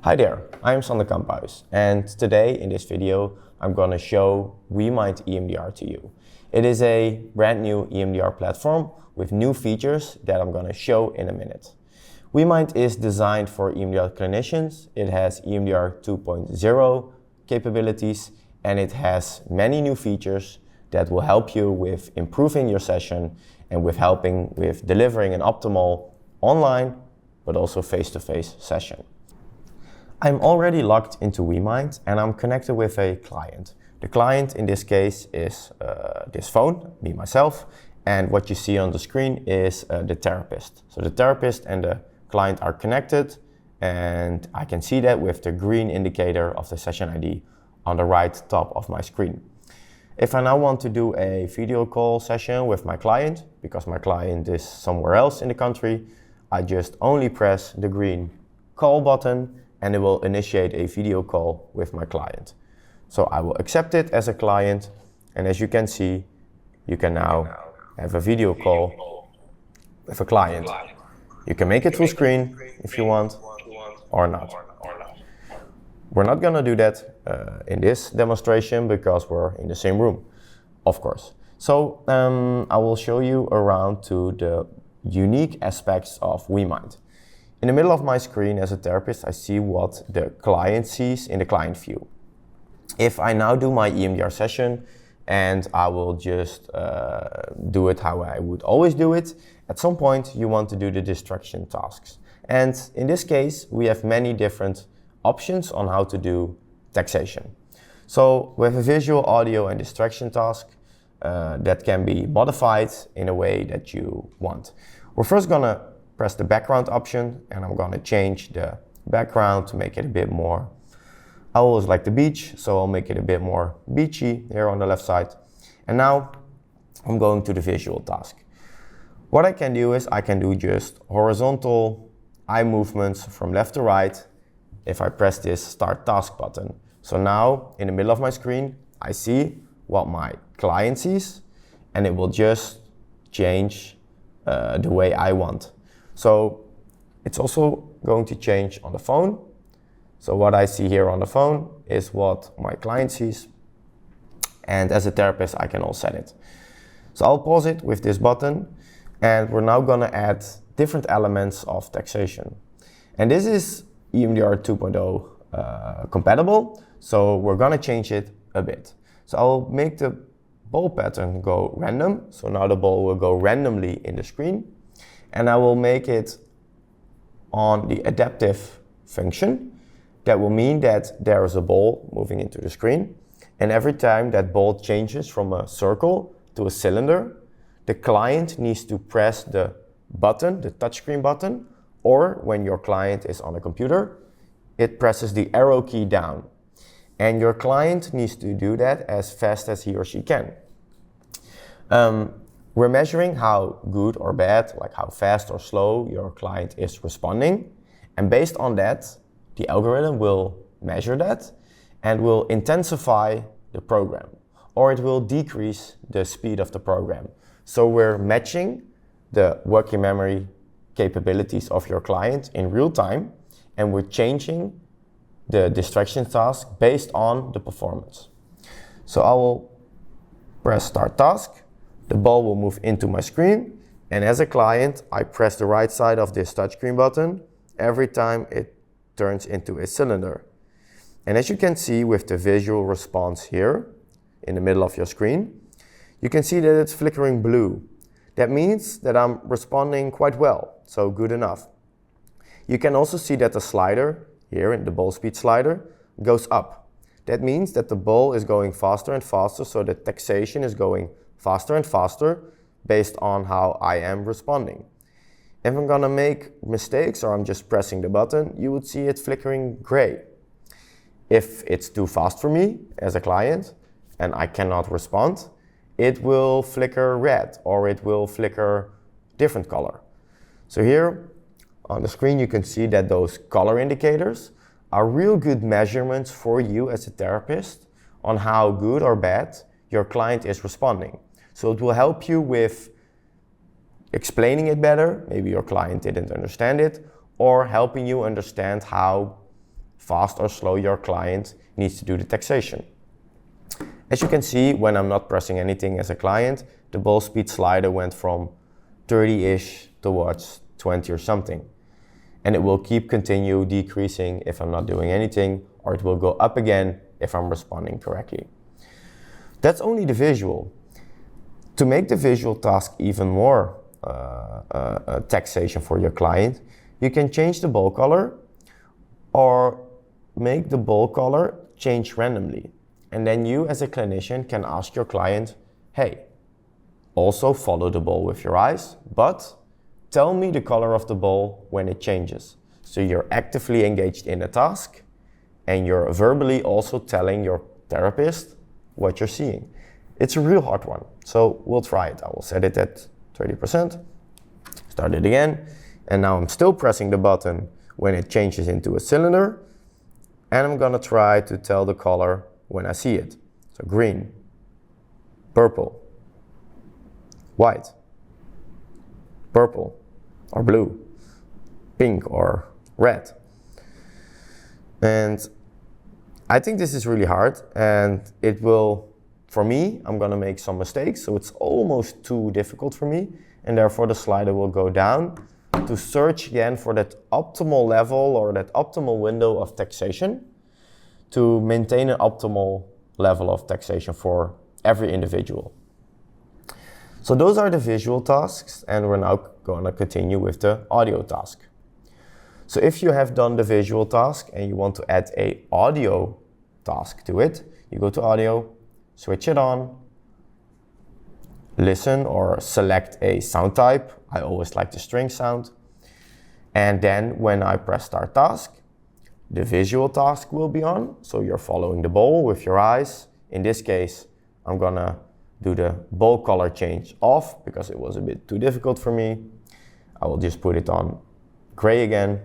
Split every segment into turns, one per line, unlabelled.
Hi there, I'm Sander Kamphuis, and today in this video I'm going to show WeMind EMDR to you. It is a brand new EMDR platform with new features that I'm going to show in a minute. WeMind is designed for EMDR clinicians. It has EMDR 2.0 capabilities and it has many new features that will help you with improving your session and with helping with delivering an optimal online but also face-to-face session. I'm already logged into WeMind and I'm connected with a client. The client in this case is this phone, me myself, and what you see on the screen is the therapist. So the therapist and the client are connected and I can see that with the green indicator of the session ID on the right top of my screen. If I now want to do a video call session with my client, because my client is somewhere else in the country, I just only press the green call button and it will initiate a video call with my client. So I will accept it as a client, and as you can see, you can now have a video call with a client. You can make it full screen if you want or not. We're not gonna do that in this demonstration because we're in the same room, of course. So I will show you around to the unique aspects of WeMind. In the middle of my screen as a therapist, I see what the client sees in the client view. If I now do my EMDR session and I will just do it how I would always do it, at some point you want to do the distraction tasks. And in this case, we have many different options on how to do taxation. So we have a visual, audio and distraction task that can be modified in a way that you want. We're first gonna press the background option and I'm going to change the background to make it a bit more, I always like the beach, so I'll make it a bit more beachy here on the left side. And now I'm going to the visual task. What I can do is I can do just horizontal eye movements from left to right if I press this start task button. So now in the middle of my screen I see what my client sees and it will just change the way I want. So it's also going to change on the phone. So what I see here on the phone is what my client sees. And as a therapist, I can all set it. So I'll pause it with this button. And we're now gonna add different elements of taxation. And this is EMDR 2.0 compatible. So we're gonna change it a bit. So I'll make the ball pattern go random. So now the ball will go randomly in the screen. And I will make it on the adaptive function. That will mean that there is a ball moving into the screen. And every time that ball changes from a circle to a cylinder, the client needs to press the button, the touchscreen button, or when your client is on a computer, it presses the arrow key down. And your client needs to do that as fast as he or she can. We're measuring how good or bad, like how fast or slow your client is responding. And based on that, the algorithm will measure that and will intensify the program, or it will decrease the speed of the program. So we're matching the working memory capabilities of your client in real time, and we're changing the distraction task based on the performance. So I will press start task. The ball will move into my screen, and as a client, I press the right side of this touchscreen button every time it turns into a cylinder. And as you can see with the visual response here in the middle of your screen, you can see that it's flickering blue. That means that I'm responding quite well, so good enough. You can also see that the slider here, in the ball speed slider, goes up. That means that the ball is going faster and faster, so the taxation is going faster and faster based on how I am responding. If I'm gonna make mistakes or I'm just pressing the button, you would see it flickering gray. If it's too fast for me as a client and I cannot respond, it will flicker red or it will flicker different color. So here on the screen you can see that those color indicators are real good measurements for you as a therapist on how good or bad your client is responding. So it will help you with explaining it better, maybe your client didn't understand it, or helping you understand how fast or slow your client needs to do the taxation. As you can see, when I'm not pressing anything as a client, the ball speed slider went from 30-ish towards 20 or something. And it will continue decreasing if I'm not doing anything, or it will go up again if I'm responding correctly. That's only the visual. To make the visual task even more taxation for your client, you can change the ball color or make the ball color change randomly. And then you as a clinician can ask your client, hey, also follow the ball with your eyes, but tell me the color of the ball when it changes. So you're actively engaged in a task and you're verbally also telling your therapist what you're seeing. It's a real hard one, so we'll try it. I will set it at 30%, start it again, and now I'm still pressing the button when it changes into a cylinder, and I'm gonna try to tell the color when I see it. So green, purple, white, purple or blue, pink or red. And I think this is really hard, and it will, for me, I'm gonna make some mistakes, so it's almost too difficult for me, and therefore the slider will go down to search again for that optimal level or that optimal window of taxation to maintain an optimal level of taxation for every individual. So those are the visual tasks, and we're now going to continue with the audio task. So if you have done the visual task and you want to add an audio task to it, you go to audio, switch it on, listen or select a sound type. I always like the string sound. And then when I press start task, the visual task will be on. So you're following the ball with your eyes. In this case, I'm gonna do the ball color change off because it was a bit too difficult for me. I will just put it on gray again.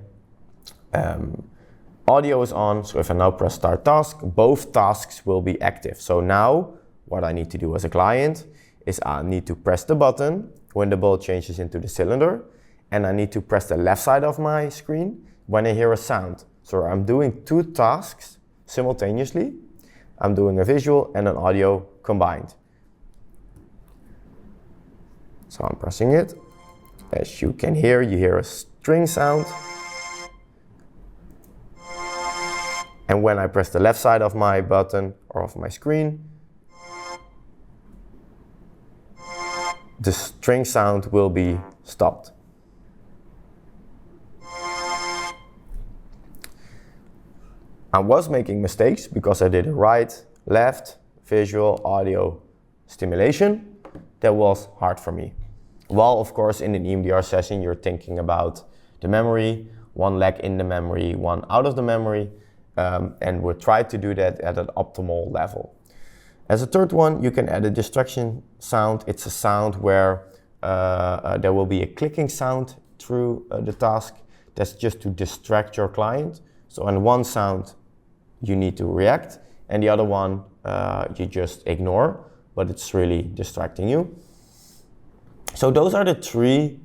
Audio is on, so if I now press start task, both tasks will be active. So now what I need to do as a client is I need to press the button when the ball changes into the cylinder, and I need to press the left side of my screen when I hear a sound. So I'm doing two tasks simultaneously. I'm doing a visual and an audio combined. So I'm pressing it. As you can hear, you hear a string sound. And when I press the left side of my button or of my screen, the string sound will be stopped. I was making mistakes because I did a right, left, visual, audio stimulation. That was hard for me. While of course in an EMDR session you're thinking about the memory, one leg in the memory, one out of the memory, and we'll try to do that at an optimal level. As a third one, you can add a distraction sound. It's a sound where there will be a clicking sound through the task. That's just to distract your client. So on one sound, you need to react, and the other one you just ignore, but it's really distracting you. So those are the three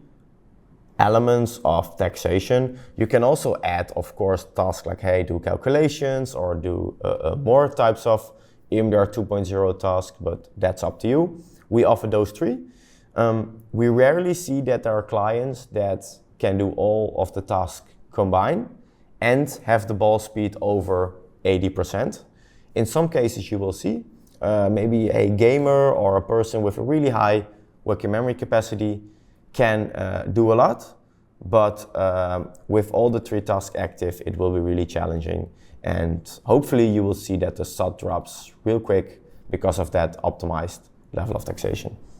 elements of taxation. You can also add, of course, tasks like, hey, do calculations or do more types of EMDR 2.0 tasks, but that's up to you. We offer those three. We rarely see that there are clients that can do all of the tasks combined and have the ball speed over 80%. In some cases you will see maybe a gamer or a person with a really high working memory capacity can do a lot, but with all the three tasks active, it will be really challenging. And hopefully you will see that the SOT drops real quick because of that optimized level of taxation.